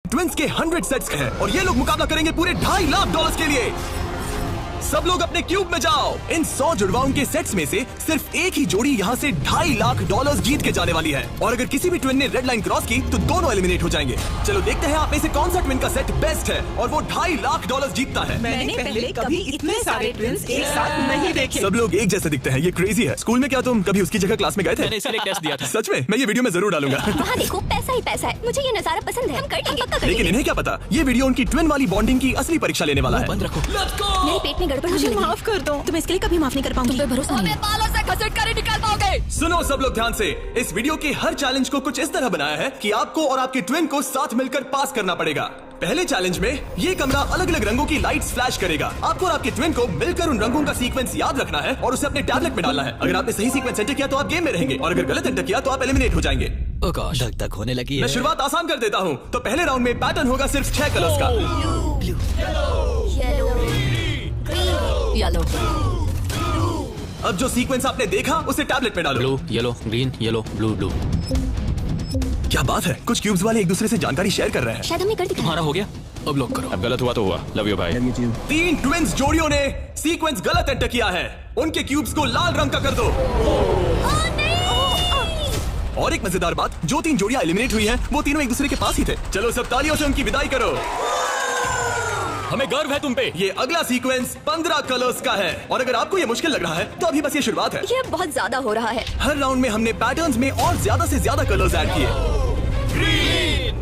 Twins के 100 sets हैं और ये लोग मुकाबला करेंगे पूरे $2.5 लाख के लिए। सब लोग अपने क्यूब में जाओ। इन 100 जुड़वाओं के सेट्स में से सिर्फ एक ही जोड़ी यहाँ से $2.5 लाख जीत के जाने वाली है और अगर किसी भी ट्विन ने रेड लाइन क्रॉस की तो दोनों एलिमिनेट हो जाएंगे। चलो देखते हैं आप में से कौन सा ट्विन का सेट बेस्ट है और वो $2.5 लाख जीतता है। मैंने पहले कभी इतने सारे ट्विन्स एक साथ नहीं देखे। सब लोग एक जैसे दिखते हैं, ये क्रेजी है। स्कूल में क्या तुम कभी उसकी जगह क्लास में गए थे? मैंने इसके लिए टेस्ट दिया था। सच में? मैं ये वीडियो में जरूर डालूंगा। वहाँ देखो, पैसा ही पैसा है। मुझे ये नजारा पसंद है, हम कर लेंगे, पक्का करेंगे। लेकिन इन्हें क्या पता, ये वीडियो उनकी ट्विन वाली बॉन्डिंग की असली परीक्षा लेने वाला है। बंद रखो। मेरे पेट में गड़बड़ मुझे होने लगी। माफ कर दो, तुम इसके लिए कभी माफ नहीं कर पाऊंगी। तुम पे भरोसा नहीं है। बालों से घसीट कर ही निकाल पाओगे। सुनो सब लोग ध्यान से, इस वीडियो के हर चैलेंज को कुछ इस तरह बनाया है कि आपको और आपके ट्विन को साथ मिलकर पास करना पड़ेगा। पहले चैलेंज में ये कमरा अलग अलग रंगों की लाइट्स फ्लैश करेगा। आपको और आपके ट्विन को मिलकर उन रंगों का सीक्वेंस याद रखना है और उसे अपने टैबलेट में डालना है। अगर आपने सही सीक्वेंस एंटर किया तो आप गेम में रहेंगे और अगर गलत एंटर किया तो आप एलिमिनेट हो जाएंगे। धक धक होने लगी है। मैं शुरुआत आसान कर देता हूँ। तो पहले राउंड में पैटर्न होगा सिर्फ 6 कलर्स का। येलो। अब जो सीक्वेंस आपने देखा उसे टैबलेट में डालो। Blue, yellow, green, yellow, blue, blue. क्या बात है, कुछ क्यूब्स वाले एक दूसरे से जानकारी शेयर कर रहे हैं। शायद हमने कर दिया। तुम्हारा हो गया, अब लॉक करो। अब गलत हुआ तो हुआ। लव यू भाई। 3 ट्विंस जोड़ियों ने सीक्वेंस गलत एंटर किया है। उनके क्यूब्स को लाल रंग का कर दो। और एक मजेदार बात, जो 3 जोड़ियां एलिमिनेट हुई हैं, वो तीनों एक दूसरे के पास ही थे। चलो सब तालियों से उनकी विदाई करो। हमें गर्व है तुम पे। ये अगला सीक्वेंस 15 कलर्स का है और अगर आपको ये मुश्किल लग रहा है तो अभी बस ये शुरुआत है। ये बहुत ज्यादा हो रहा है। हर राउंड में हमने पैटर्न्स में और ज्यादा से ज्यादा कलर्स ऐड किए।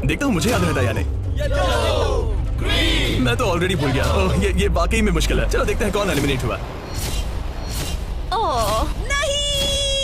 देखता हूँ मुझे याद रहता है या नहीं। मैं तो ऑलरेडी भूल गया। ओह, ये वाकई में मुश्किल है। चलो देखते हैं कौन एलिमिनेट हुआ। ओह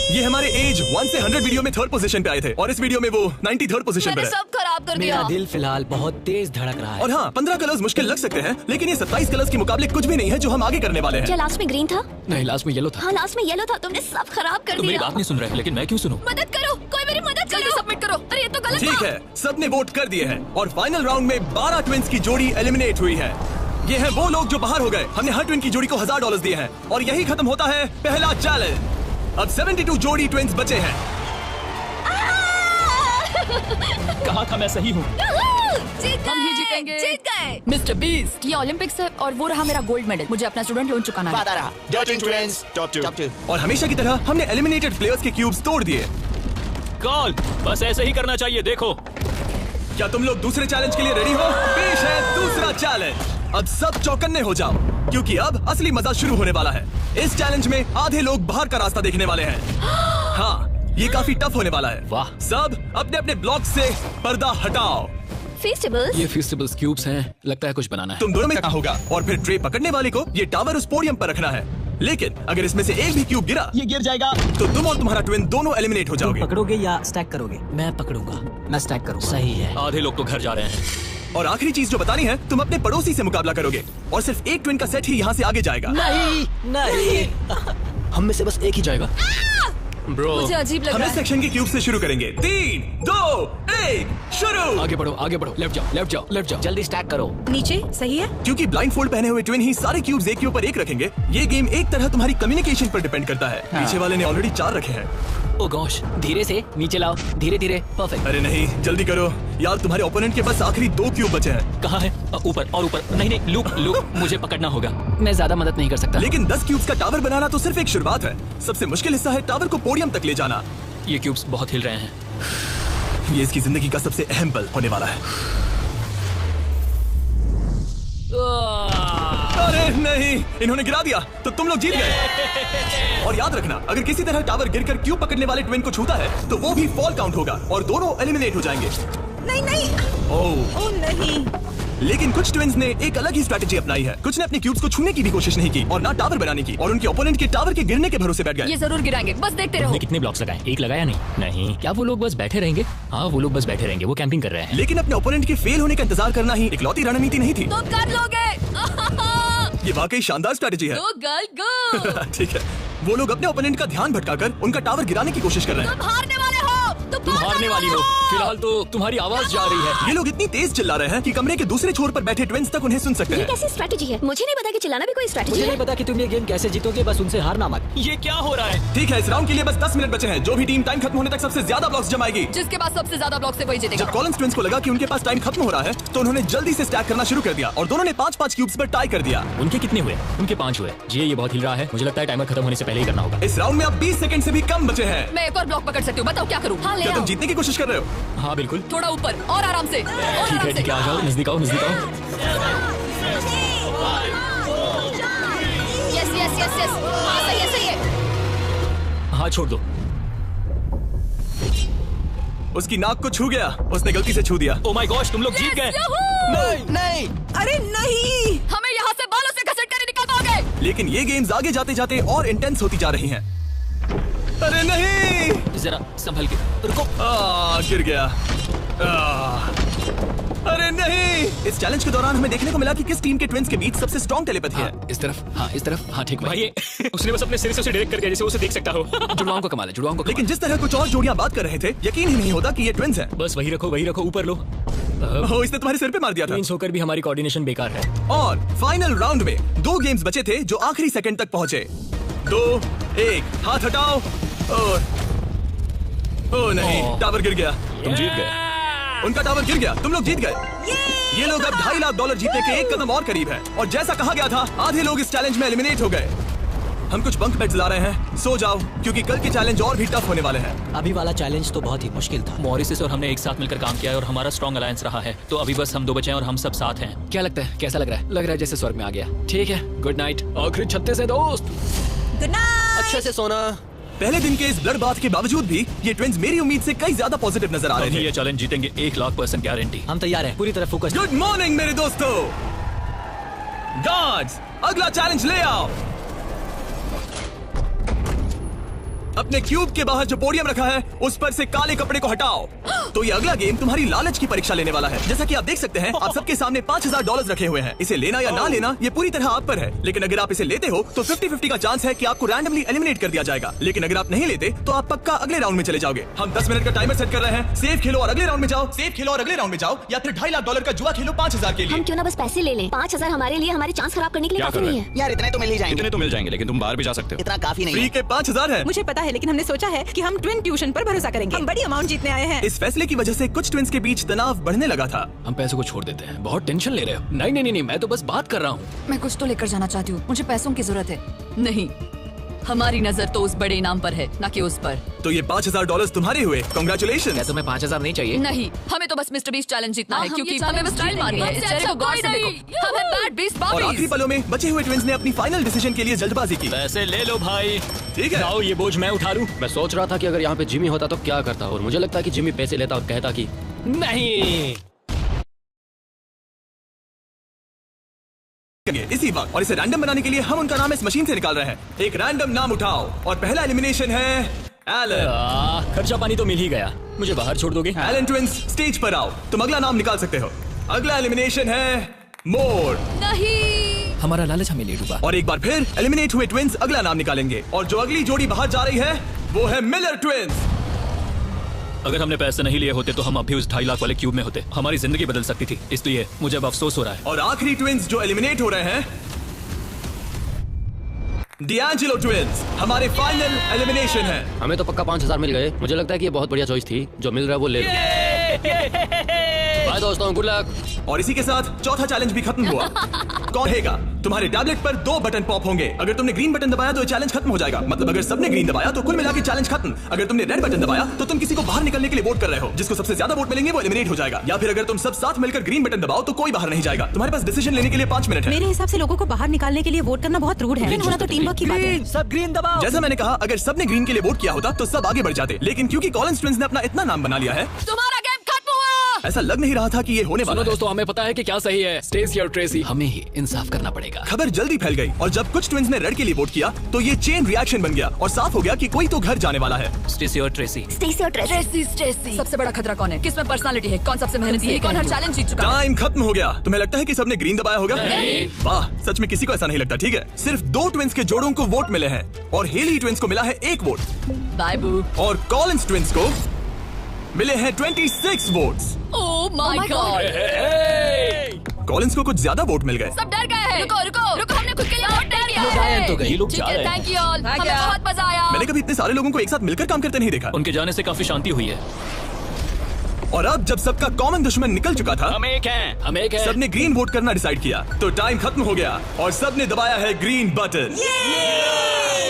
ये हमारे एज 1 से 100 वीडियो में 3rd पोजीशन पे आए थे और इस वीडियो में वो 93rd पोजीशन पे मैंने है। सब खराब कर दिया। मेरा दिल फिलहाल बहुत तेज धड़क रहा है। और हाँ, 15 कलर्स मुश्किल लग सकते हैं लेकिन ये 27 कलर्स के मुकाबले कुछ भी नहीं है जो हम आगे करने वाले क्या हैं। लास्ट में ग्रीन था? नहीं, लास्ट में येलो था। हाँ लास्ट में येलो था। तुमने सब खराब कर तुम मेरी दिया। बात नहीं सुन रहे, लेकिन मैं क्यों सुनूं? मदद करो, कोई मेरी मदद जल्दी सबमिट करो। अरे ये तो गलत ठीक था। है, सबने वोट कर दिए हैं और फाइनल राउंड में 12 ट्विंस की जोड़ी एलिमिनेट हुई है। ये हैं वो लोग जो बाहर हो गए। हमने हर ट्विन की जोड़ी को $1000 दिए हैं और यही खत्म होता है पहला चैलेंज। अब 72 जोड़ी ट्विंस बचे हैं। कहा था मैं सही हूँ। जीत हम ही जीतेंगे। जीत गए। मिस्टर बीस्ट, ये ओलंपिक्स है और वो रहा मेरा गोल्ड मेडल। मुझे अपना स्टूडेंट लोन चुकाना है। और हमेशा की तरह हमने एलिमिनेटेड प्लेयर्स के क्यूब्स तोड़ दिए। कॉल, बस ऐसे ही करना चाहिए। देखो, क्या तुम लोग दूसरे चैलेंज के लिए रेडी हो? पेश है दूसरा चैलेंज। अब सब चौकन्ने हो जाओ क्योंकि अब असली मजा शुरू होने वाला है। इस चैलेंज में आधे लोग बाहर का रास्ता देखने वाले हैं। हाँ, ये काफी टफ होने वाला है। वाह। सब अपने अपने ब्लॉक से पर्दा हटाओ। फेस्टिवल्स? ये फेस्टिवल्स क्यूब्स हैं, लगता है कुछ बनाना है। तुम दोनों में करना होगा और फिर ट्रे पकड़ने वाले को ये टावर उस पोडियम पर रखना है। लेकिन अगर इसमें से एक भी क्यूब गिरा, ये गिर जाएगा। तो तुम और तुम्हारा ट्विन दोनों एलिमिनेट हो जाओगे। पकड़ोगे या स्टैक करोगे? मैं पकड़ूंगा। मैं स्टैक करूंगा। सही है। आधे लोग तो घर जा रहे हैं। और आखिरी चीज जो बतानी है, तुम अपने पड़ोसी से मुकाबला करोगे और सिर्फ एक ट्विन का सेट ही यहाँ से आगे जाएगा। नहीं हम में से बस एक ही जाएगा। ब्रो, मुझे अजीब लग हम रहा इस है। सेक्शन के क्यूब से शुरू करेंगे। 3, 2, 1 शुरू। आगे बढ़ो, आगे बढ़ो। लेफ्ट जाओ, लेफ्ट जाओ, लेफ्ट जाओ। जल्दी स्टैक करो। नीचे सही है। क्योंकि ब्लाइंड फोल्ड पहने हुए ट्विन ही सारे क्यूब्स एक के ऊपर एक रखेंगे, ये गेम एक तरह तुम्हारी कम्युनिकेशन पर डिपेंड करता है। पीछे वाले ने ऑलरेडी 4 रखे हैं। ओ गॉश, धीरे से नीचे लाओ, धीरे धीरे। परफेक्ट। अरे नहीं, जल्दी करो यार, तुम्हारे ओपोनेंट के पास आखिरी 2 क्यूब बचे हैं। कहाँ है? ऊपर और ऊपर। नहीं नहीं, लूप लूप, मुझे पकड़ना होगा। मैं ज्यादा मदद नहीं कर सकता। लेकिन 10 क्यूब्स का टावर बनाना तो सिर्फ एक शुरुआत है। सबसे मुश्किल हिस्सा है टावर को पोडियम तक ले जाना। ये क्यूब्स बहुत हिल रहे हैं। ये इसकी जिंदगी का सबसे अहम पल होने वाला है। अरे नहीं, इन्होंने गिरा दिया तो तुम लोग जीत गए। और याद रखना, अगर किसी तरह टावर गिरकर क्यूब पकड़ने वाले ट्विन को छूता है तो वो भी फॉल काउंट होगा और दोनों एलिमिनेट हो जाएंगे। नहीं नहीं। ओह, ओह नहीं। लेकिन कुछ ट्विन्स ने एक अलग ही स्ट्रेटेजी अपनाई है। कुछ ने अपने क्यूब्स को छूने की भी कोशिश नहीं की और ना टावर बनाने की, और उनके ओपोनेंट के टावर के गिरने के भरोसे बैठ गए। ये जरूर गिराएंगे, बस देखते रहो। तुमने कितने ब्लॉक्स लगाए? एक लगाया नहीं? नहीं। क्या वो लोग बस बैठे रहेंगे? हाँ, वो लोग बस बैठे रहेंगे। वो कैंपिंग कर रहे हैं। लेकिन अपने ओपोनेंट के फेल होने का इंतजार करना ही इकलौती रणनीति नहीं थी। तुम कर लोगे। ये वाकई शानदार स्ट्रेटेजी है। गो गर्ल गो। ठीक है, वो लोग अपने ओपोनेंट का ध्यान भटकाकर उनका टावर गिराने की कोशिश कर रहे हैं। तुम हारने वाले हो। तुम हारने वाली हो। फिलहाल तो तुम्हारी आवाज जा रही है। ये लोग इतनी तेज चिल्ला रहे हैं कि कमरे के दूसरे छोर पर बैठे ट्विंस तक उन्हें सुन सकते ये हैं। कैसी स्ट्रेटेजी है? मुझे नहीं पता कि चिल्लाना भी कोई स्ट्रेटेजी मुझे है। नहीं पता कि तुम ये गेम कैसे जीतोगे, बस उनसे हारना मत। ये क्या हो रहा है? ठीक है, इस राउंड के लिए बस 10 मिनट बचे हैं। जो भी टीम टाइम खत्म होने तक सबसे ज्यादा ब्लॉक्स जमाएगी। जिसके पास सबसे ज्यादा ब्लॉक से वही जीतेगा। जब कॉलिंस ट्विंस को लगा कि उनके पास टाइम खत्म हो रहा है तो उन्होंने जल्दी से स्टैक करना शुरू कर दिया और दोनों ने 5-5 क्यूब्स पर टाई कर दिया। उनके कितने हुए? उनके 5 हुए। जी ये बहुत हिल रहा है। मुझे लगता है टाइमर खत्म होने से पहले ही करना होगा। इस राउंड में अब 20 सेकंड से भी कम बचे हैं। मैं एक और ब्लॉक पकड़ सकती हूँ, बताओ क्या करूँ? हाँ ले क्या आओ। तुम जीतने की कोशिश कर रहे हो? हाँ बिल्कुल। थोड़ा ऊपर और आराम से। और ठीक है ठीक है, आ जाओ, नजदीक आओ, नजदीक आओ। Yes yes yes yes. हाँ सही है, सही है। हाँ छोड़ दो। उसकी नाक को छू गया। उसने गलती से छू दिया। ओ माय गॉश, तुम लोग जीत गए। नहीं नहीं, अरे नहीं, हमें यहाँ से बालों से घसीट कर निकल पाओगे। लेकिन ये गेम्स आगे जाते जाते और इंटेंस होती जा रही हैं। अरे नहीं, जरा संभल के रुको। गिर गया। अरे नहीं। इस चैलेंज के दौरान हमें देखने को मिला कि किस टीम के ट्विंस के बीच सबसे स्ट्रॉन्ग टेलीपैथी है। इस तरफ, हाँ इस तरफ, हाँ ठीक भाई। उसने बस अपने सिर से उसे डायरेक्ट कर दिया जैसे उसे देख सकता हो। जुड़वाओं का कमाल है, जुड़वाओं का। लेकिन जिस तरह कुछ और जोड़ियां बात कर रहे थे, यकीन ही नहीं होता कि ये ट्विंस हैं। बस वही रखो, ऊपर लो। ओह, इसने तुम्हारे सिर पे मार दिया था। ट्विंस होकर भी हमारी कोऑर्डिनेशन बेकार है। और फाइनल राउंड में 2 गेम्स बचे थे जो आखिरी सेकंड तक पहुंचे। 2-1, हाथ हटाओ। और ओ नहीं, टावर गिर गया। तुम जीत गए। उनका टावर गिर गया, तुम लोग जीत गए। ये लोग अब $2.5 लाख जीतने के एक कदम और करीब है। और जैसा कहा गया था, आधे लोग इस चैलेंज में एलिमिनेट हो गए। हम कुछ बंक बेड्स ला रहे हैं, सो जाओ क्योंकि कल के चैलेंज और भी टफ होने वाले हैं। अभी वाला चैलेंज तो बहुत ही मुश्किल था। मॉरिस और हमने एक साथ मिलकर काम किया है और हमारा स्ट्रॉन्ग अलायंस रहा है। तो अभी बस हम 2 बचे हैं और हम सब साथ हैं। क्या लगता है, कैसा लग रहा है? लग रहा है जैसे स्वर्ग में आ गया। ठीक है, गुड नाइट। आखिरी 36 है दोस्त। Good night. अच्छे से सोना। पहले दिन के इस ब्लड बाथ के बावजूद भी ये ट्विंस मेरी उम्मीद से कई ज्यादा पॉजिटिव नजर आ रहे थे। ये चैलेंज जीतेंगे, 1,00,000% गारंटी। हम तैयार हैं, पूरी तरह फोकस। गुड मॉर्निंग मेरे दोस्तों। गार्ड्स, अगला चैलेंज ले आओ। अपने क्यूब के बाहर जो पोडियम रखा है उस पर से काले कपड़े को हटाओ। तो ये अगला गेम तुम्हारी लालच की परीक्षा लेने वाला है। जैसा कि आप देख सकते हैं, आप सबके सामने $5,000 रखे हुए हैं। इसे लेना या ना लेना ये पूरी तरह आप पर है। लेकिन अगर आप इसे लेते हो तो 50-50 का चांस है कि आपको रैंडमली एलिमिनेट कर दिया जाएगा। लेकिन अगर आप नहीं लेते तो आप पक्का अगले राउंड में चले जाओगे। हम 10 मिनट का टाइमर सेट कर रहे हैं। सेफ खेलो और अगले राउंड में जाओ, सेफ खेलो और अगले राउंड में जाओ, या फिर $2.5 लाख का जुआ खेलो 5,000 के लिए। हम क्यों ना बस पैसे ले लें? 5,000 हमारे लिए हमारे चांस खराब करने के लिए क्या काफी कर रहे नहीं हैं? है। यार इतने तो मिल ही जाएंगे। इतने तो मिल जाएंगे, लेकिन तुम बाहर भी जा सकते हो। इतना काफी नहीं फ्री है। के 5,000 है। मुझे पता है, लेकिन हमने सोचा है कि हम ट्विन ट्यूशन पर भरोसा करेंगे। हम बड़ी अमाउंट जीतने आए हैं। इस फैसले की वजह से कुछ ट्विंस के बीच तनाव बढ़ने लगा था। हम पैसों को छोड़ देते हैं। बहुत टेंशन ले रहे हो। नहीं, मैं तो बस बात कर रहा हूँ। मैं कुछ तो लेकर जाना चाहती हूँ, मुझे पैसों की जरूरत है। नहीं, हमारी नजर तो उस बड़े इनाम पर है, न कि उस पर। तो ये $5,000 तुम्हारे हुए। कांग्रेचुलेशन। तुम्हें 5,000 नहीं चाहिए? नहीं, हमें तो बस मिस्टर बीस्ट चैलेंज जीतना है, हम क्योंकि ये हमें बस challenge स्टाइल मारनी है। जीतेंगे। इस चेहरे को गौर से देखो। हम हैं बैड बीस्ट और आखिरी बॉबीज। पलों में बचे हुए ट्विंस ने अपनी फाइनल डिसीजन के लिए जल्दबाजी की। पैसे ले लो भाई। ठीक है। आओ, ये बोझ मैं उठा लूं। मैं सोच रहा था कि अगर यहाँ पे जिमी होता तो क्या करता, और मुझे लगता है कि जिमी पैसे लेता और कहता कि नहीं। इसी वक्त, और इसे रैंडम बनाने के लिए हम उनका नाम इस मशीन से निकाल रहे हैं। एक रैंडम नाम उठाओ और पहला एलिमिनेशन है एलन। खर्चा पानी तो मिल ही गया। मुझे बाहर छोड़ दोगे? एलन ट्विंस स्टेज पर आओ, तुम अगला नाम निकाल सकते हो। अगला एलिमिनेशन है मोर। नहीं, हमारा लालच हमें ले डूबा। और एक बार फिर एलिमिनेट हुए ट्विंस अगला नाम निकालेंगे, और जो अगली जोड़ी बाहर जा रही है वो है मिलर ट्विंस। अगर हमने पैसे नहीं लिए होते तो हम अभी उस 2.5 लाख वाले क्यूब में होते। हमारी जिंदगी बदल सकती थी, इसलिए मुझे अब अफसोस हो रहा है। और आखिरी ट्विंस जो एलिमिनेट हो रहे हैं, डिएंजेलो ट्विंस, हमारे फाइनल एलिमिनेशन है। हमें तो पक्का 5,000 मिल गए। मुझे लगता है कि ये बहुत बढ़िया चॉइस थी। जो मिल रहा है वो ले लो। बाय दोस्तों, गुड लक। और इसी के साथ चौथा चैलेंज भी खत्म हुआ। कौन रहेगा? तुम्हारे टैबलेट पर 2 बटन पॉप होंगे। अगर तुमने ग्रीन बटन दबाया तो चैलेंज खत्म हो जाएगा। मतलब अगर सबने ग्रीन दबाया तो कुल मिला के चैलेंज खत्म। अगर तुमने रेड बटन दबाया तो तुम किसी को बाहर निकलने के लिए वोट कर रहे हो। जिसको सबसे ज्यादा वोट मिलेंगे वो एलिमिनेट हो जाएगा। या फिर अगर तुम सब साथ मिलकर ग्रीन बटन दबाओ तो कोई बाहर नहीं जाएगा। तुम्हारे पास डिसीजन लेने के लिए 5 मिनट है। मेरे हिसाब से लोगों को बाहर निकालने के लिए वोट करना बहुत रूड है। होना तो टीम वर्क की बात है। सब ग्रीन दबाओ। जैसा मैंने कहा, अगर सबने ग्रीन के लिए वोट किया होता तो सब आगे बढ़ जाते। लेकिन क्योंकि कॉलिंस ट्विंस ने अपना इतना नाम बना लिया है, तुम्हारा गेम खत्म हुआ। ऐसा लग नहीं रहा था कि ये होने वाला सुनो है। दोस्तों, हमें पता है कि क्या सही है। स्टेसी और ट्रेसी, हमें ही इंसाफ करना पड़ेगा। खबर जल्दी फैल गई और जब कुछ ट्विंस ने रेड के लिए वोट किया तो ये चेन रिएक्शन बन गया और साफ हो गया कि कोई तो घर जाने वाला है। स्टेसी और ट्रेसी। स्टेसी और ट्रेसी। स्टेसी। सबसे बड़ा खतरा कौन है? किसमें पर्सनालिटी है? कौन सबसे मेहनती है? कौन हर चैलेंज जीत चुका है? टाइम खत्म हो गया। तुम्हें लगता है कि सबने ग्रीन दबाया होगा? वाह, सच में किसी को ऐसा नहीं लगता। ठीक है, सिर्फ 2 ट्विंस के जोड़ों को वोट मिले हैं और हेली ट्विंस को मिला है 1 वोट बाय बू। और कॉलिंस ट्विंस को मिले हैं 26 votes. Oh my God. Collins को कुछ ज्यादा वोट मिल गए। सब डर गए हैं। रुको रुको रुको, हमने खुद के लिए वोट डाल दिया लोग आए हैं तो है। गए। ये लोग ठीक जा है, रहे हैं। थैंक यू ऑल, हमें बहुत मजा आया। मैंने कभी इतने सारे लोगों को एक साथ मिलकर काम करते नहीं देखा। उनके जाने से काफी शांति हुई है। और अब जब सबका कॉमन दुश्मन निकल चुका था, हम एक हैं। सबने ग्रीन वोट करना डिसाइड किया, तो टाइम खत्म हो गया और सबने दबाया है ग्रीन बटन।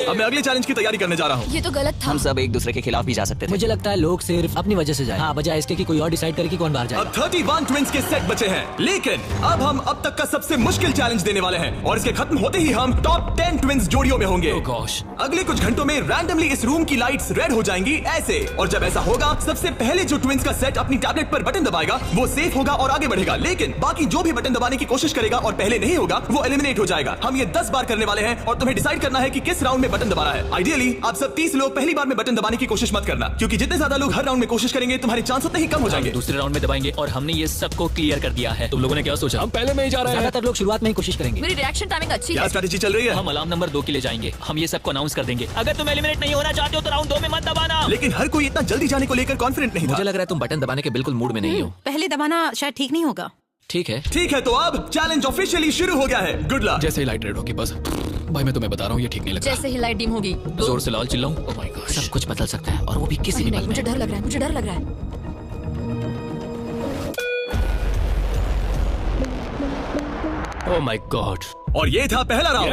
अब मैं अगले चैलेंज की तैयारी करने जा रहा हूँ। ये तो गलत था। हम सब एक दूसरे के खिलाफ भी जा सकते थे। मुझे लगता है लोग सिर्फ अपनी वजह से जाए, हाँ, बजाय इसके कि कोई और डिसाइड करे कि कौन बाहर जाए। अब 31 ट्विंस के सेट बचे हैं, लेकिन अब हम अब तक का सबसे मुश्किल चैलेंज देने वाले हैं और इसके खत्म होते ही हम टॉप 10 ट्विंस जोड़ियों में होंगे। Oh gosh. अगले कुछ घंटों में रैंडमली इस रूम की लाइट्स रेड हो जाएंगी ऐसे, और जब ऐसा होगा सबसे पहले जो ट्विंस का सेट अपनी टैबलेट पर बटन दबाएगा वो सेफ होगा और आगे बढ़ेगा, लेकिन बाकी जो भी बटन दबाने की कोशिश करेगा और पहले नहीं होगा वो एलिमिनेट हो जाएगा। हम ये 10 बार करने वाले हैं और तुम्हें डिसाइड करना है कि किस राउंड में बटन दबाना है। आइडियली आप सब 30 लोग पहली बार में बटन दबाने की कोशिश मत करना, क्योंकि जितने ज्यादा लोग हर राउंड में कोशिश करेंगे तुम्हारे चांस उतने ही कम हो जाएंगे। दूसरे राउंड में दबाएंगे और हमने ये सबको क्लियर कर दिया है। तुम लोगों ने क्या सोचा? हम पहले में ही जा रहे हैं। ज्यादातर लोग शुरुआत में ही कोशिश करेंगे। मेरी रिएक्शन टाइमिंग अच्छी क्या है। स्ट्रेटेजी चल रही है? हम अलार्म नंबर 2 के लिए जाएंगे। हम ये सबको अनाउंस कर देंगे। अगर तुम एलिमिनेट नहीं होना चाहते हो तो राउंड 2 में मत दबाना। लेकिन हर कोई इतना जल्दी जाने को लेकर कॉन्फिडेंट नहीं था। मुझे लग रहा है तुम बटन दबाने के बिल्कुल मूड में नहीं हो। पहले दबाना शायद ठीक नहीं होगा। ठीक है। ठीक है, तो अब चैलेंज ऑफिशियली शुरू हो गया है। Good luck. जैसे ही लाइट रेड होगी बस। भाई मैं तुम्हें बता रहा हूँ ये ठीक नहीं लग रहा। जैसे ही लाइट डिम होगी जोर से लाल चिल्लाऊं। Oh my God. सब कुछ बदल सकता है और वो भी किसी भी नहीं, पल मुझे में। डर लग रहा है, मुझे डर लग रहा है। Oh my God. और ये था पहला राउंड।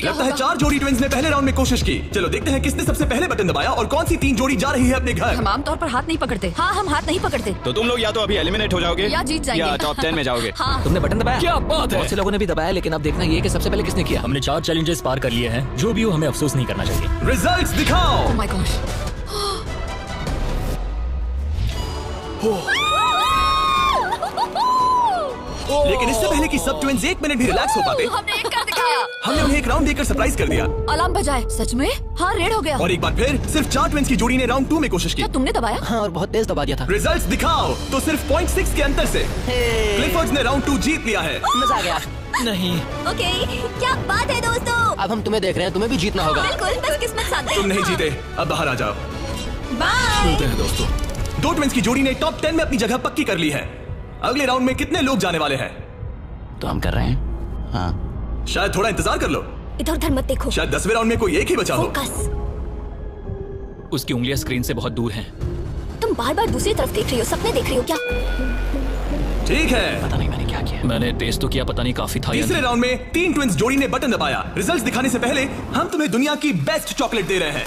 लगता है 4 जोड़ी ट्विंस ने पहले राउंड में कोशिश की। चलो देखते हैं किसने सबसे पहले बटन दबाया और कौन सी 3 जोड़ी जा रही है अपने घर। हम आमतौर पर हाथ नहीं पकड़ते। हाँ, हम हाथ नहीं पकड़ते। तो तुम लोग या तो अभी एलिमिनेट हो जाओगे या जीत जाएंगे। या टॉप 10 में जाओगे। हाँ। तुमने बटन दबाया? क्या बात है। बहुत से लोगों ने भी दबाया, लेकिन अब देखना ये है कि सबसे पहले किसने किया। हमने 4 चैलेंजेस पार कर लिए हैं। जो भी हो हमें अफसोस नहीं करना चाहिए। रिजल्ट्स दिखाओ। Oh my gosh. लेकिन इससे पहले कि सब ट्विंस 1 मिनट भी रिलैक्स हो पाते, हमने एक कर दिखाया। हमने उन्हें एक राउंड देकर सरप्राइज कर दिया। अलार्म बजाए। सच में? हाँ, रेड हो गया। और एक बार फिर सिर्फ 4 ट्विंस की जोड़ी ने राउंड 2 में कोशिश की। क्या तुमने दबाया? हाँ, और बहुत तेज दबा दिया था। रिजल्ट्स दिखाओ। तो सिर्फ 0.6 के अंतर से क्लिफर्ड्स ने राउंड 2 जीत लिया है। मजा आ गया। नहीं। ओके, क्या बात है दोस्तों। अब हम तुम्हें देख रहे हैं, तुम्हें भी जीतना होगा। बिल्कुल, बस किस्मत साथ है। तुम नहीं जीते, अब बाहर आ जाओ। बाय। मिलते हैं दोस्तों। 2 ट्विंस की जोड़ी ने टॉप 10 में अपनी जगह पक्की कर ली है। अगले राउंड में कितने लोग जाने वाले हैं? तो हम कर रहे हैं। हाँ, शायद थोड़ा इंतजार कर लो। इधर उधर मत देखो। शायद 10वें राउंड में कोई एक ही बचा हो। फोकस। उसकी उंगलियां स्क्रीन से बहुत दूर हैं। तुम बार बार दूसरी तरफ देख रही हो, सपने देख रही हो क्या? ठीक है, पता नहीं मैंने क्या किया। मैंने टेस्ट तो किया, पता नहीं काफी था या तीसरे नहीं। राउंड में 3 ट्विंस जोड़ी ने बटन दबाया। रिजल्ट्स दिखाने से पहले हम तुम्हें दुनिया की बेस्ट चॉकलेट दे रहे हैं।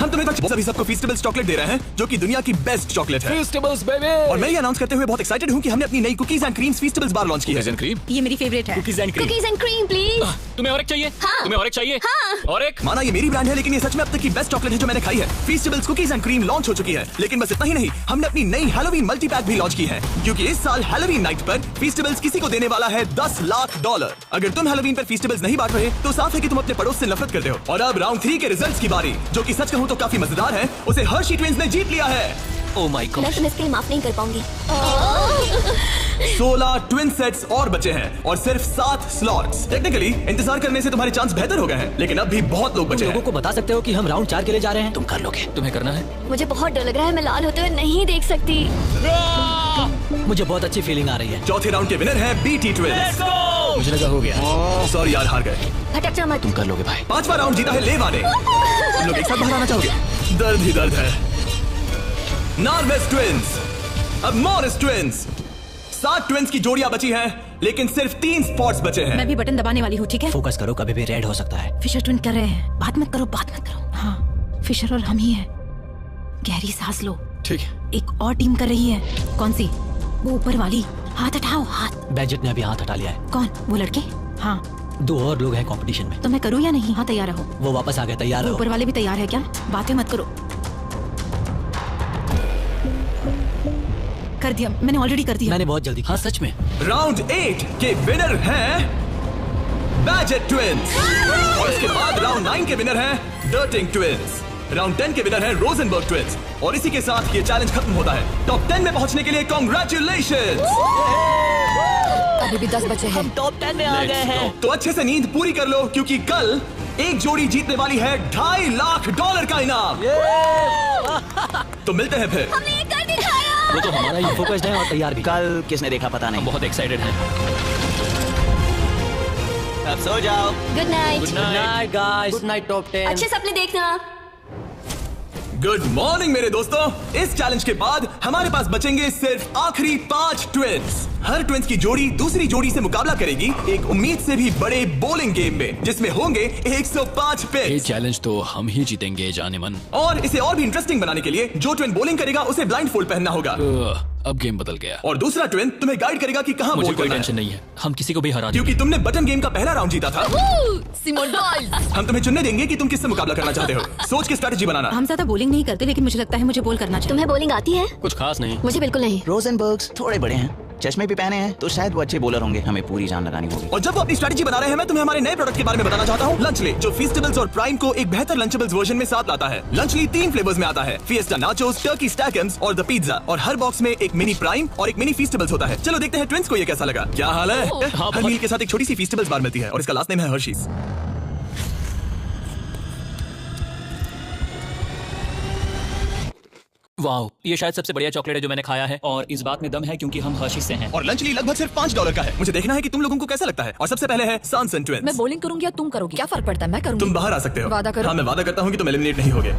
हम तुम्हें सभी सबको फीस्टेबल्स चॉकलेट दे रहे हैं, जो कि दुनिया की बेस्ट चॉकलेट है। Festivals baby. और मैं ये अनाउंस करते हुए बहुत एक्साइटेड हूँ कि हमने अपनी नई cookies and creams feastables bar launch की है। क्रीम। ये मेरी फेवरेट है। Cookies and cream. Cookies and cream please. तुम्हें और एक चाहिए? हाँ। तुम्हें और एक चाहिए? हाँ। और एक? माना ये मेरी ब्रांड है, लेकिन ये सच में अब तक की बेस्ट चॉकलेट है जो मैंने खाई है। फीस्टेबल्स कुकीज एंड क्रीम लॉन्च हो चुकी है, लेकिन बस इतना ही नहीं, हमने अपनी नई हैलोवीन मल्टीपैक भी लॉन्च की है, क्योंकि इस साल हैलोवीन नाइट पर फीस्टेबल्स किसी को देने वाला है $10 लाख। अगर तुम हैलोवीन पर फीस्टेबल्स नहीं बांट रहे तो साफ है कि तुम अपने पड़ोस से नफरत करते हो। और अब राउंड 3 के रिजल्ट्स की बारी, जो कि सच कहूं तो काफी मजेदार है। उसे हर्शी ट्विंस ने जीत लिया है। ओह माय मैं गॉड। तुम्हें इसके लिए माफ नहीं कर पाऊंगी। 16 ट्विन सेट्स और बचे हैं और सिर्फ 7 स्लॉट्स। टेक्निकली इंतजार करने से तुम्हारे चांस बेहतर हो गए हैं, लेकिन अब भी बहुत लोग बचे लोगों हैं। को बता सकते हो कि हम राउंड 4 के लिए जा रहे हैं। तुम कर लोगे। तुम्हें करना है? मुझे बहुत डर लग रहा है, मैं लाल होते हुए नहीं देख सकती। मुझे बहुत अच्छी फीलिंग आ रही है। चौथे राउंड के विनर हैं बीटी ट्विंस। मुझे लगा हो गया। सॉरी यार, हार गए। भटक जा मत। तुम कर लोगे भाई। 5वां राउंड जीता है लेवा ने। तुम लोग एक साथ बाहर आना चाहोगे? दर्द ही दर्द है। नार्वेस ट्विंस, अब मॉरिस ट्विंस। 7 ट्विंस की जोड़ियां बची हैं, लेकिन सिर्फ 3 स्पॉट्स बचे हैं। मैं भी बटन दबाने वाली हूँ, ठीक है? फोकस करो, कभी भी रेड हो सकता है। फिशर ट्विन कर रहे हैं। बात मत करो, बात मत करो। हाँ, फिशर और हम ही हैं। गहरी सांस लो। ठीक है। एक और टीम कर रही है। कौन सी? वो ऊपर वाली। हाथ हटाओ, हाथ। बैजेट ने अभी हाथ हटा लिया है। कौन? वो लड़के? हाँ। 2 और लोग हैं कंपटीशन में। तो मैं करूँ या नहीं? हाँ, तैयार रहो। वो वापस आ गए, तैयार वो रहो। ऊपर वाले भी तैयार है क्या? बातें मत करो। कर दिया, मैंने ऑलरेडी कर दिया। मैंने बहुत जल्दी किया। हाँ सच में। राउंड 8 के विनर हैं बैजेट ट्विंस, और इसके बाद राउंड 9 के विनर हैं डर्टिंग ट्विंस। राउंड 10 के विनर हैं रोजनबर्ग ट्विंस। और इसी के साथ ये चैलेंज खत्म होता है। टॉप 10 में पहुंचने के लिए कांग्रेचुलेशंस। अभी भी 10 बचे हैं। टॉप 10 में आ गए हैं। तो अच्छे से नींद पूरी कर लो, क्योंकि कल एक जोड़ी जीतने वाली है $2.5 लाख का इनाम। तो मिलते हैं फिर। हमने ये कर दिखाया। वो तो हमारा ही फोकस्ड है और तैयार भी। कल किसने देखा पता नहीं। बहुत एक्साइटेड हैं। अब सो जाओ। Good night. Good night guys. Good night top 10। अच्छे सपने देखना। गुड मॉर्निंग मेरे दोस्तों। इस चैलेंज के बाद हमारे पास बचेंगे सिर्फ आखिरी 5 ट्विंस। हर ट्विंस की जोड़ी दूसरी जोड़ी से मुकाबला करेगी एक उम्मीद से भी बड़े बॉलिंग गेम में, जिसमें होंगे 105 ये पिन्स। चैलेंज तो हम ही जीतेंगे जाने मन। और इसे और भी इंटरेस्टिंग बनाने के लिए जो ट्विन बॉलिंग करेगा उसे ब्लाइंड फोल्ड पहनना होगा, अब गेम बदल गया। और दूसरा ट्विन तुम्हें गाइड करेगा कि कहां मुझे बॉल कोई करना टेंशन है, नहीं है, हम किसी को भी हरा देंगे। क्योंकि तुमने बटन गेम का पहला राउंड जीता था। Simone Biles. हम तुम्हें चुनने देंगे कि तुम किससे मुकाबला करना चाहते हो। सोच के स्ट्रेटजी बनाना। हम ज्यादा बॉलिंग नहीं करते, लेकिन मुझे लगता है मुझे बॉल करना चाहिए। तुम्हें बॉलिंग आती है? कुछ खास नहीं। मुझे बिल्कुल नहीं। रोजनबर्ग्स थोड़े बड़े हैं, चश्मे भी पहने हैं, तो शायद वो अच्छे बॉलर होंगे। हमें पूरी जान लगानी होगी। और जब वो अपनी स्ट्रेटजी बना रहे हैं, मैं तुम्हें हमारे नए प्रोडक्ट के बारे में बताना चाहता हूँ, लंचले, जो फीस्टेबल्स और प्राइम को एक बेहतर लंचेबल्स वर्जन में साथ लाता है। लंचली 3 फ्लेवर्स में आता है, फिएस्टा नाचोस, टर्की स्टैकम्स और द पिज्जा। और हर बॉक्स में एक मिनी प्राइम और एक मिनी फीस्टेबल्स होता है। चलो देखते हैं ट्विंस को ये कैसा लगा। क्या हाल है? हर मील के साथ एक छोटी सी फीस्टेबल्स बार मिलती है और इसका लास्ट नेम है हर्शीज। वाओ, ये शायद सबसे बढ़िया चॉकलेट है जो मैंने खाया है, और इस बात में दम है क्योंकि हम हर्शीज से हैं। और लंचली लगभग सिर्फ $5 का है। मुझे देखना है कि तुम लोगों को कैसा लगता है। और सबसे पहले है सांसन ट्विंस। मैं बॉलिंग करूंगी या तुम करोगी? क्या फर्क पड़ता है, मैं करूंगी। तुम बाहर आ सकते हो। वादा करो। हाँ, मैं वादा करता हूँ कि तुम एलिमिनेट नहीं होगे।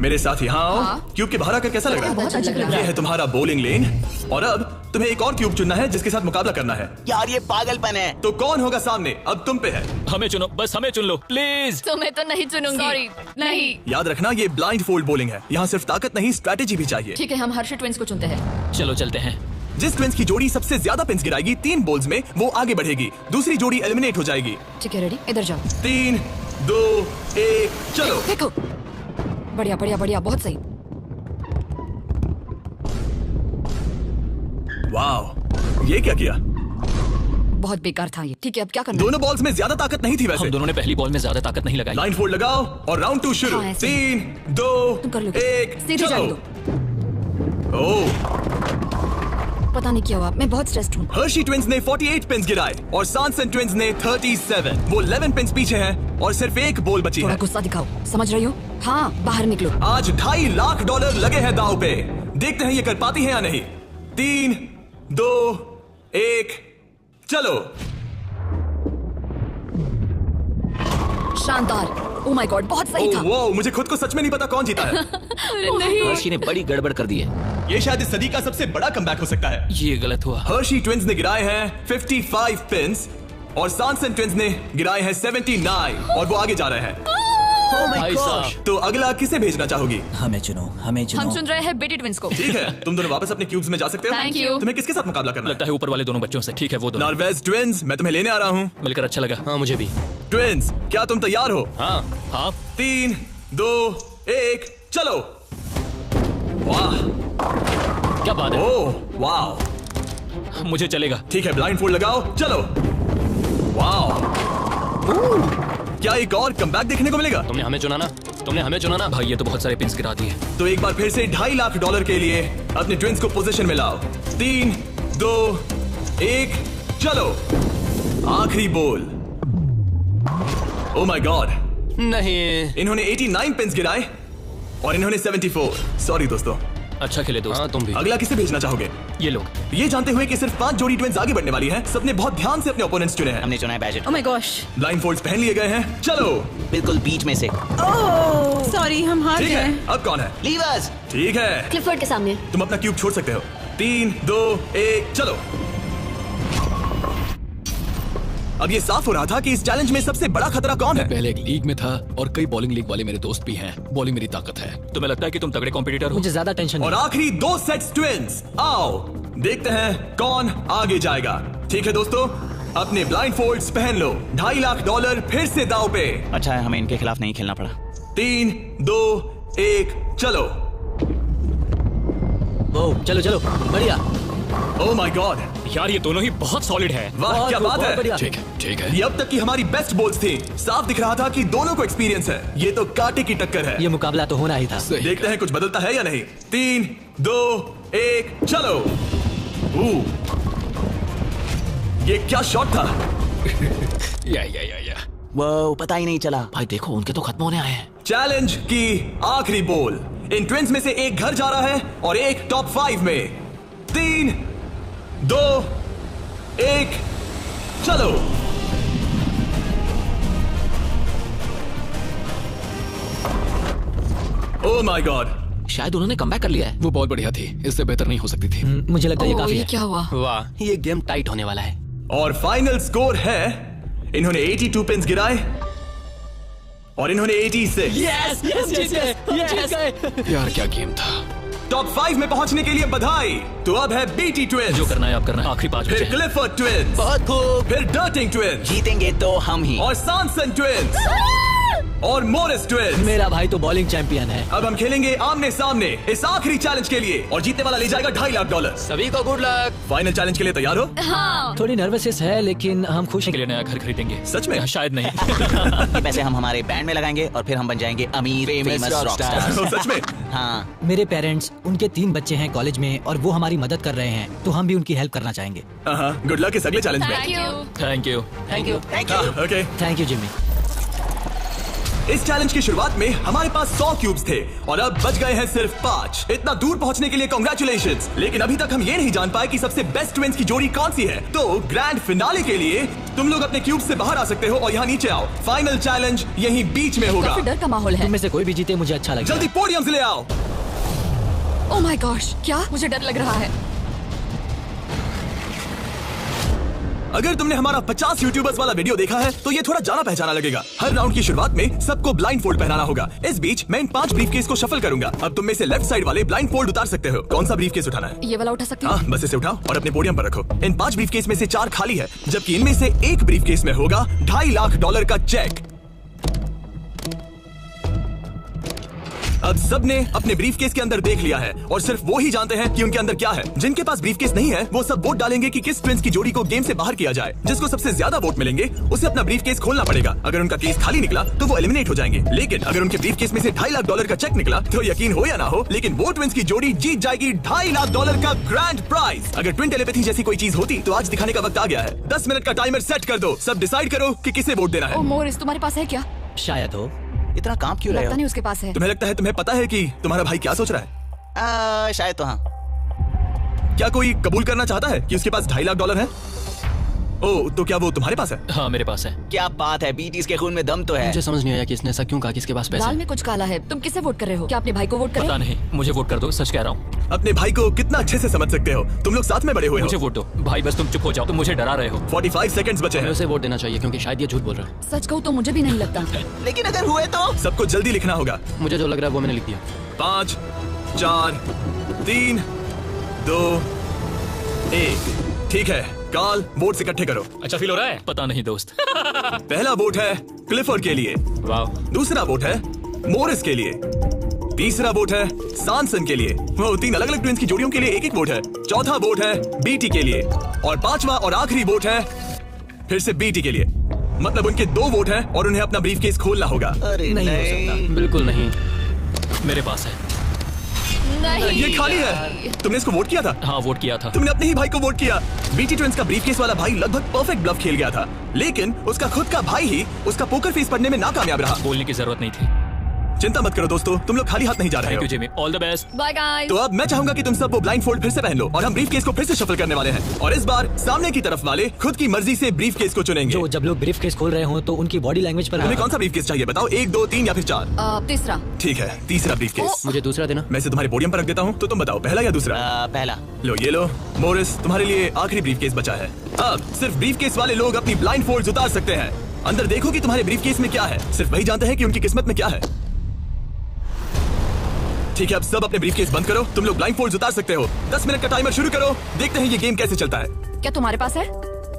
मेरे साथ यहाँ आओ। हाँ। क्यूब के बाहर आकर कैसा लग रहा है? बहुत अच्छा लग रहा ये है। है तुम्हारा बॉलिंग लेन। और अब तुम्हें एक और क्यूब चुनना है जिसके साथ मुकाबला करना है। यार ये पागलपन है। तो कौन होगा सामने? अब तुम पे है। हमें चुनो, बस हमें चुन लो प्लीज। तुम्हें तो नहीं चुनूंगी। सॉरी, नहीं। याद रखना, ये ब्लाइंड फोल्ड बॉलिंग है। यहाँ सिर्फ ताकत नहीं, स्ट्रेटेजी भी चाहिए। ठीक है, हम हर्षी ट्विंस को चुनते हैं। चलो चलते हैं। जिस ट्विंस की जोड़ी सबसे ज्यादा पिन्स गिराएगी 3 बॉल्स में, वो आगे बढ़ेगी। दूसरी जोड़ी एलिमिनेट हो जाएगी। ठीक है, रेडी? इधर जाओ। 3, 2, 1, चलो। देखो, बढ़िया बढ़िया बढ़िया, बहुत सही। वाह, ये क्या किया? बहुत बेकार था ये। ठीक है, अब क्या करना है? दोनों बॉल्स में ज्यादा ताकत नहीं थी वैसे। हम दोनों ने पहली बॉल में ज्यादा ताकत नहीं लगाई। लाइन फोल्ड लगाओ और राउंड 2 शुरू। हाँ, ऐसे। 3, 2, तुम कर लोगे। 1, सीधे जाने दो। ओह, पता नहीं क्या हुआ, मैं बहुत स्ट्रेस्ड हूँ। हर्शी ट्विंस ने 48 पिन्स गिराए और सांसन ट्विंस ने 37। वो 11 पिन्स पीछे हैं और सिर्फ एक बॉल बची थोड़ा है। गुस्सा दिखाओ, समझ रही हो? हाँ, बाहर निकलो। आज $2.5 लाख लगे हैं दाव पे। देखते हैं ये कर पाती है या नहीं। 3, 2, 1, चलो। शानदार। ओ माय गॉड, बहुत सही था। वो मुझे खुद को सच में नहीं पता कौन जीता है। नहीं। हर्षी ने बड़ी गड़बड़ कर दी है। ये शायद इस सदी का सबसे बड़ा कमबैक हो सकता है। ये गलत हुआ। हर्शी ट्विंस ने गिराए हैं 55 पिन्स और सांसन ट्विंस ने गिराए हैं 79 और वो आगे जा रहे हैं। भाई साहब, तो अगला किसे भेजना चाहोगी? हमें चुनो, हमें हम चुनो। चुन रहे हैं बेटी ट्विंस को। ठीक है, तुम दोनों वापस अपने क्यूब्स में जा सकते हो। Thank you। तुम्हें किसके साथ मुकाबला करना है? लगता है ऊपर वाले दोनों बच्चों से। ठीक है, वो दोनों। नॉर्वेज ट्विंस, मैं तुम्हें लेने आ रहा हूँ। मिलकर अच्छा लगा। हाँ मुझे भी। ट्विंस, क्या तुम तैयार हो? हाँ। हाँ, 3, 2, 1, चलो। वाह, क्या बात है। ओह, वाह। मुझे चलेगा। ठीक है, ब्लाइंड फोल्ड लगाओ, चलो। वाह, क्या एक और कमबैक देखने को मिलेगा? तुमने हमें चुना ना। तुमने हमें चुना ना। भाई ये तो बहुत सारे पिन्स गिरा दिए। तो एक बार फिर से $2.5 लाख के लिए अपने ट्विंस को पोजीशन में लाओ। 3, 2, 1, चलो। आखिरी बॉल। ओह माय गॉड, नहीं। इन्होंने 89 पिन्स गिराए और इन्होंने 74। सॉरी दोस्तों। अच्छा खेले दोस्त। हाँ तुम भी। अगला किसे भेजना चाहोगे? ये लोग। ये जानते हुए कि सिर्फ 5 जोड़ी ट्विंस आगे बढ़ने वाली हैं, सबने बहुत ध्यान से अपने ओपोनेंट्स चुने हैं। हमने चुना है बैजेट। Oh my gosh, blindfolds पहन लिए गए हैं, चलो। बिल्कुल बीच में से। ओह सॉरी, हम हार ठीक है, गए। अब कौन है? लीवर्स। ठीक है, क्लिफर्ड के सामने। तुम अपना क्यूब छोड़ सकते हो। 3, 2, 1, चलो। अब ये साफ हो रहा था कि इस चैलेंज में सबसे बड़ा खतरा कौन है। पहले एक लीग में था और कई बॉलिंग लीग वाले मेरे दोस्त भी हैं। बॉलिंग मेरी ताकत है। तुम्हें लगता है कि तुम तगड़े कॉम्पिटिटर हो? मुझे ज्यादा टेंशन और नहीं। आखिरी 2 सेट्स ट्विंस। आओ देखते हैं कौन आगे जाएगा। ठीक है दोस्तों, अपने ब्लाइंड फोल्ड्स पहन लो। $2.5 लाख फिर से दाव पे। अच्छा है हमें इनके खिलाफ नहीं खेलना पड़ा। 3, 2, 1, चलो। ओह चलो चलो, बढ़िया। ओह माय गॉड, यार ये दोनों ही बहुत सॉलिड है। वाह क्या बात है। बढ़िया। ठीक है, ठीक है। ये अब तक की हमारी बेस्ट बॉल्स थी। साफ दिख रहा था कि दोनों को एक्सपीरियंस है। ये तो कांटे की टक्कर है। ये मुकाबला तो होना ही था। देखते हैं कुछ बदलता है या नहीं। 3, 2, 1, चलो। ये क्या शॉट था? वो पता ही नहीं चला। भाई देखो, उनके तो खत्म होने आए हैं। चैलेंज की आखिरी बॉल। इन ट्विंस में से एक घर जा रहा है और एक टॉप 5 में। 3, 2, 1, चलो। ओह माय गॉड, शायद उन्होंने कमबैक कर लिया है। वो बहुत बढ़िया थी, इससे बेहतर नहीं हो सकती थी। मुझे लगता है ये ओह, काफी ये है। क्या हुआ? वाह, ये गेम टाइट होने वाला है। और फाइनल स्कोर है, इन्होंने 82 पिन्स गिराए और इन्होंने 86। यस जीत गए। यार क्या गेम था। टॉप 5 में पहुंचने के लिए बधाई। तो अब है बीटी ट्विंस, जो करना है आप करना है। आखिरी 5 फिर बचे हैं। क्लिफर्ड ट्विंस, बहुत खूब। फिर डर्टिंग ट्विंस जीतेंगे तो हम ही। और सैनसन ट्विंस और मोरिस ट्विंस। मेरा भाई तो बॉलिंग चैंपियन है। अब हम खेलेंगे आमने सामने इस आखिरी चैलेंज के लिए और जीतने वाला ले जाएगा $2.5 लाख। सभी को गुड लक। फाइनल चैलेंज के लिए तैयार हो? थोड़ी नर्वसनेस है लेकिन हम खुश के लिए नया घर खरीदेंगे। सच में? शायद नहीं। ये पैसे हम हमारे बैंड में लगाएंगे और फिर हम बन जाएंगे अमीर फेमस रॉकस्टार। सच में? हाँ, मेरे पेरेंट्स, उनके 3 बच्चे हैं कॉलेज में और वो हमारी मदद कर रहे हैं, तो हम भी उनकी हेल्प करना चाहेंगे। गुड लक इस अगले चैलेंज में। Thank you. Thank you thank you. Okay, thank you Jimmy. इस चैलेंज की शुरुआत में हमारे पास 100 क्यूब्स थे और अब बच गए हैं सिर्फ 5। इतना दूर पहुंचने के लिए कांग्रेचुलेशंस। लेकिन अभी तक हम ये नहीं जान पाए कि सबसे बेस्ट ट्विंस की जोड़ी कौन सी है। तो ग्रैंड फिनाले के लिए तुम लोग अपने क्यूब्स से बाहर आ सकते हो और यहाँ नीचे आओ। फाइनल चैलेंज यहीं बीच में होगा। काफी डर का माहौल है। तुम में से कोई भी जीते मुझे अच्छा लगेगा। जल्दी पोडियम से ले आओ। ओह माय गॉश, क्या? मुझे डर लग रहा है। अगर तुमने हमारा 50 यूट्यूबर्स वाला वीडियो देखा है तो ये थोड़ा जाना पहचाना लगेगा। हर राउंड की शुरुआत में सबको ब्लाइंड फोल्ड पहनाना होगा। इस बीच मैं इन 5 ब्रीफकेस को शफल करूंगा। अब तुम में से लेफ्ट साइड वाले ब्लाइंड फोल्ड उतार सकते हो। कौन सा ब्रीफकेस उठाना है? ये वाला उठा सकती हूँ? हाँ, बस इसे उठाओ और अपने पोडियम पर रखो। इन 5 ब्रीफकेस में से 4 खाली है, जबकि इनमें से एक ब्रीफकेस में होगा $2.5 लाख का चेक। अब सबने अपने ब्रीफकेस के अंदर देख लिया है और सिर्फ वो ही जानते हैं कि उनके अंदर क्या है। जिनके पास ब्रीफकेस नहीं है वो सब वोट डालेंगे कि किस ट्विंस की जोड़ी को गेम से बाहर किया जाए। जिसको सबसे ज्यादा वोट मिलेंगे उसे अपना ब्रीफकेस खोलना पड़ेगा। अगर उनका केस खाली निकला तो वो एलिमिनेट हो जाएंगे। लेकिन अगर उनके ब्रीफकेस में से $2.5 लाख का चेक निकला तो यकीन हो या ना हो, लेकिन वो ट्विंस की जोड़ी जीत जाएगी $2.5 लाख का ग्रैंड प्राइज। अगर ट्विन टेलीपैथी जैसी कोई चीज होती तो आज दिखाने का वक्त आ गया है। 10 मिनट का टाइमर सेट कर दो। सब डिसाइड करो कि किसे वोट देना है। ओह मोरिस, तुम्हारे पास है क्या? शायद हो। इतना काम क्यों रहे लगता हो? नहीं उसके पास है। तुम्हें लगता है तुम्हें पता है कि तुम्हारा भाई क्या सोच रहा है? शायद तो हाँ। क्या कोई कबूल करना चाहता है कि उसके पास $2.5 लाख है? ओह, तो क्या वो तुम्हारे पास है? हाँ मेरे पास है। क्या बात है, बीटीज के खून में दम तो है। मुझे समझ नहीं आया कि इसने ऐसा क्यों कहा, किसके पास पैसे दाल हैं। में कुछ काला है। तुम किसे वोट कर रहे हो? क्या अपने भाई को वोट पता करें? नहीं, मुझे वोट कर दो, सच कह रहा हूँ। अपने भाई को कितना अच्छे से समझ सकते हो। तुम लोग साथ में बड़े हुए मुझे हो। वोट दो भाई, बस तुम चुप हो जाओ, तुम मुझे डरा रहे हो। 45 सेकंड्स बचे हमें हैं। उसे वोट देना चाहिए क्योंकि शायद ये झूठ बोल रहा है। सच कहूँ तो मुझे भी नहीं लगता। लेकिन अगर हुए तो? सबको जल्दी लिखना होगा। मुझे जो लग रहा है वो मैंने लिख दिया। 5, 4, 3, 2, 1। ठीक है, काल वोट्स इकट्ठे करो। अच्छा फील हो रहा है? पता नहीं दोस्त। पहला वोट है क्लिफर्ड के लिए। वाह। दूसरा वोट है मोरिस के लिए। तीसरा वोट है सैनसन के लिए। वो 3 अलग अलग ट्विंस की जोड़ियों के लिए एक वोट है। चौथा वोट है बीटी के लिए और 5वां और आखिरी वोट है फिर से बीटी के लिए। मतलब उनके 2 वोट हैं और उन्हें अपना ब्रीफकेस खोलना होगा। अरे नहीं हो सकता। बिल्कुल नहीं। मेरे पास है। ये खाली है। तुमने इसको वोट किया था? हाँ वोट किया था। तुमने अपने ही भाई को वोट किया। बीटी ट्विंस का ब्रीफकेस वाला भाई लगभग परफेक्ट ब्लफ खेल गया था, लेकिन उसका खुद का भाई ही उसका पोकर फेस पढ़ने में नाकामयाब रहा। बोलने की जरूरत नहीं थी। चिंता मत करो दोस्तों, तुम लोग खाली हाथ नहीं जा रहे थैंक हो। You Jimmy, all the best. Bye guys. तो अब मैं चाहूंगा कि तुम सब वो ब्लाइंड फोल्ड फिर से पहन लो और हम ब्रीफकेस को फिर से शफल करने वाले हैं। और इस बार सामने की तरफ वाले खुद की मर्जी से ब्रीफकेस को चुनेंगे। जो जब लोग ब्रीफकेस खोल रहे हो तो उनकी बॉडी लैंग्वेज पर तुम्हें कौन सा ब्रीफकेस चाहिए बताओ? 1, 2, 3 या फिर 4? तीसरा। ठीक है, तीसरा ब्रीफकेस। मुझे दूसरा देना। मैं इसे तुम्हारे पोडियम पर रख देता हूँ, तो तुम बताओ पहला या दूसरा? पहला। लो ये लो मोरिस, तुम्हारे लिए आखिरी ब्रीफकेस बचा है। अब सिर्फ ब्रीफकेस वाले लोग अपनी ब्लाइंड फोल्ड्स उतार सकते हैं। अंदर देखो कि तुम्हारे ब्रीफकेस में क्या है। सिर्फ वही जानते हैं कि उनकी किस्मत में क्या है। ठीक है, अब सब अपने ब्रीफकेस बंद करो। तुम लोग ब्लाइंड फोल्ड्स उतार सकते हो। 10 मिनट का टाइमर शुरू करो। देखते हैं ये गेम कैसे चलता है। क्या तुम्हारे पास है?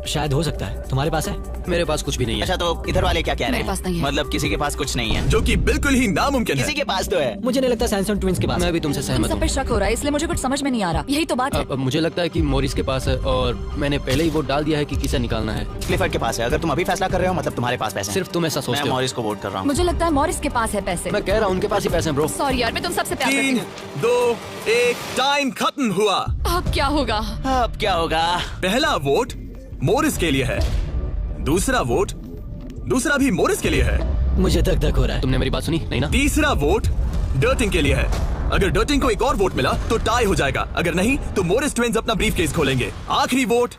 शायद हो सकता है। तुम्हारे पास है? मेरे पास कुछ भी नहीं है। अच्छा, तो इधर वाले क्या कह रहे मेरे हैं? पास नहीं है। मतलब किसी के पास कुछ नहीं है? जो कि बिल्कुल ही नामुमकिन किसी है। के पास तो है। मुझे नहीं लगता सैमसंग ट्विंस के पास मैं भी तुमसे तुम सहमत सब हूँ। पे शक हो रहा है, इसलिए मुझे कुछ समझ में नहीं आ रहा। यही तो बात है। अब मुझे लगता है कि मोरिस के पास है और मैंने पहले ही वोट डाल दिया है कि किसे निकालना है। क्लिफर्ड के पास है। अगर तुम अभी फैसला कर रहे हो मतलब तुम्हारे पास पैसे हैं। सिर्फ तुम ऐसा मैं सोचते हो। मॉरिस को वोट कर रहा हूँ। मुझे लगता है मॉरिस के पास है पैसे। मैं कह रहा हूँ उनके पास ही पैसे हैं ब्रो। सॉरी यार, मैं तुम सबसे प्यार करती 3, हूँ। 2, 1, टाइम खत्म हुआ। अब क्या होगा? अब क्या होगा? पहला वोट मोरिस के लिए है। दूसरा वोट दूसरा भी मोरिस के लिए है। मुझे धक धक हो रहा है। तुमने मेरी बात सुनी नहीं ना? तीसरा वोट डर्टिंग के लिए है अगर डर्टिंग को एक और वोट मिला तो टाई हो जाएगा, अगर नहीं तो मोरिस ट्विंस अपना ब्रीफकेस खोलेंगे। आखिरी वोट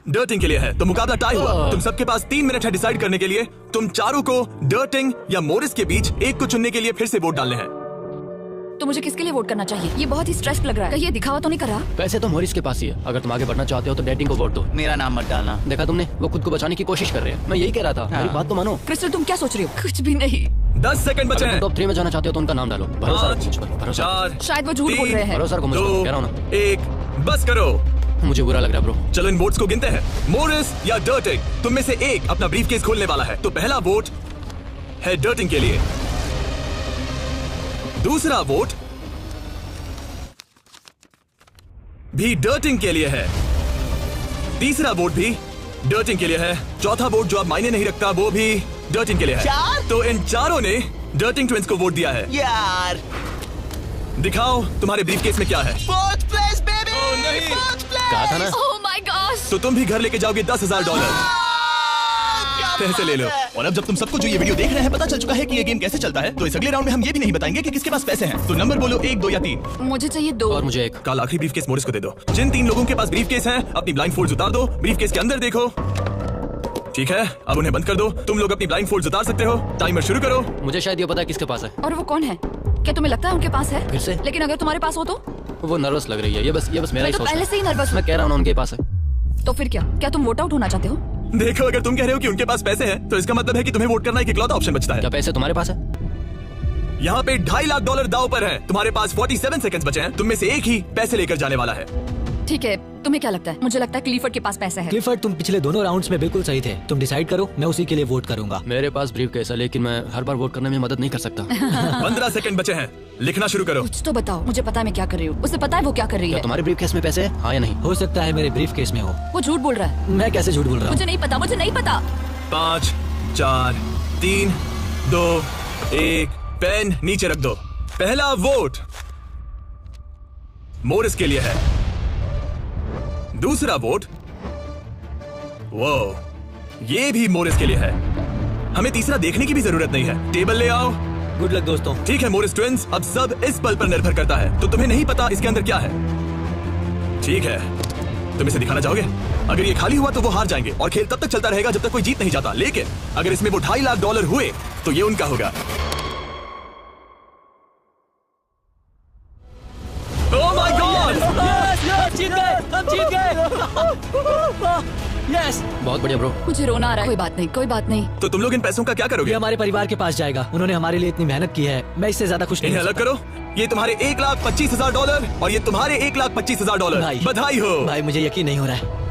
डर्टिंग के लिए है, तो मुकाबला टाई हुआ। तुम सबके पास 3 मिनट है डिसाइड करने के लिए। तुम चारों को डर्टिंग या मोरिस के बीच एक को चुनने के लिए फिर से वोट डालने हैं। तो मुझे किसके लिए वोट करना चाहिए? ये बहुत ही स्ट्रेस लग रहा है। कहीं ये दिखावा तो नहीं कर रहा? पैसे तो मोरिस के पास ही है। अगर तुम आगे बढ़ना चाहते हो तो डेटिंग को वोट दो। मेरा नाम मत डालना। देखा तुमने, वो खुद को बचाने की कोशिश कर रहे हैं। मैं यही कह रहा था, मेरी बात तो मानो। क्रिस्टल तुम क्या सोच रही हो? कुछ भी नहीं। 10 सेकंड बचे हैं। टॉप 3 में जाना चाहते हो तो उनका नाम डालो। भरोसा रखो मुझ पर, भरोसा। 4 शायद वो झूठ बोल रहे हैं। भरोसा रखो मुझ पर, कह रहा हूं ना। 1 बस करो। मुझे बुरा लग रहा है ब्रो। चलो इन वोट्स को गिनते हैं। मोरिस या डर्टिंग, तुम में से एक अपना ब्रीफकेस खोलने वाला है। तो पहला वोट है डर्टिंग के लिए, दूसरा वोट भी डर्टिंग के लिए है, तीसरा वोट भी डर्टिंग के लिए है, चौथा वोट जो अब मायने नहीं रखता वो भी डर्टिंग के लिए है। तो इन चारों ने डर्टिंग ट्विंस को वोट दिया है। यार दिखाओ तुम्हारे ब्रीफकेस में क्या है। Fourth place baby. नहीं। कहा था ना। Oh my God. तो तुम भी घर लेके जाओगे $10,000। पैसे ले लो। और अब जब तुम सबको जो ये वीडियो देख रहे हैं पता चल चुका है कि ये गेम कैसे चलता है, तो इस अगले राउंड में हम ये भी नहीं बताएंगे कि किसके पास पैसे हैं। तो नंबर बोलो, 1, 2 या 3। मुझे चाहिए 2। और मुझे 1। कल आखिरी ब्रीफकेस मोरिस को दे दो। जिन 3 लोगों के पास ब्रीफकेस है अपनी ब्लाइंड फोल्ड्स उतार दो, ब्रीफकेस के अंदर देखो। ठीक है, अब उन्हें बंद कर दो। तुम लोग अपनी ब्लाइंड फोल्ड्स उतार सकते हो। टाइमर शुरू करो। मुझे शायद ये पता है किसके पास है। और वो कौन है? क्या तुम्हें लगता है उनके पास है? फिर से? लेकिन अगर तुम्हारे पास हो तो? वो नर्वस लग रही है। ये बस मेरा मैं ही तो सोच पहले से ही नर्वस हूँ। मैं कह रहा हूँ ना उनके पास है। तो फिर क्या तुम वोट आउट होना चाहते हो? देखो, अगर तुम कह रहे हो कि उनके पास पैसे हैं तो इसका मतलब है कि तुम्हें वोट करना एक इकलौता ऑप्शन बचता है। क्या पैसे तुम्हारे पास है? यहाँ पे $2.5 लाख दाव पर है। तुम्हारे पास 47 सेकंड्स बचे हैं। तुम में से एक ही पैसे लेकर जाने वाला है। ठीक है, तुम्हें क्या लगता है? मुझे लगता है क्लीफर्ड के पास पैसा है। क्लिफर्ड, तुम पिछले दोनों राउंड्स में बिल्कुल सही थे। तुम डिसाइड करो, मैं उसी के लिए वोट करूंगा। मेरे पास ब्रीफकेस है, लेकिन मैं हर बार वोट करने में मदद नहीं कर सकता। 15 सेकंड बचे हैं। लिखना शुरू करो। कुछ तो बताओ, मुझे पता है मैं क्या कर रही हूँ। उसे पता है वो क्या कर रही क्या है। तुम्हारे ब्रीफकेस में पैसे है? हाँ या नहीं? हो सकता है मेरे ब्रीफकेस में हो। वो झूठ बोल रहा है। मैं कैसे झूठ बोल रहा हूँ? मुझे नहीं पता, मुझे नहीं पता। 5, 4, 3, 2, 1। पेन नीचे रख दो। पहला वोट मोरिस के लिए है, दूसरा वोट वो ये भी मोरिस के लिए है। हमें तीसरा देखने की भी जरूरत नहीं है। टेबल ले आओ। गुड लक दोस्तों। ठीक है मोरिस ट्विंस, अब सब इस पल पर निर्भर करता है। तो तुम्हें नहीं पता इसके अंदर क्या है। ठीक है, तुम इसे दिखाना चाहोगे? अगर ये खाली हुआ तो वो हार जाएंगे और खेल तब तक चलता रहेगा जब तक कोई जीत नहीं जाता। लेकिन अगर इसमें वो $2.5 लाख हुए तो ये उनका होगा। Oh my God! जीत गए, हम जीत गए। यस। बहुत बढ़िया ब्रो। मुझे रोना आ रहा है। कोई बात नहीं, कोई बात नहीं। तो तुम लोग इन पैसों का क्या ये करोगे? हमारे परिवार के पास जाएगा। उन्होंने हमारे लिए इतनी मेहनत की है, मैं इससे ज्यादा खुश नहीं इन्हें हो अलग सकता। करो। ये तुम्हारे $1,25,000 और ये तुम्हारे $1,25,000। भाई। बधाई हो। भाई मुझे यकीन नहीं हो रहा है।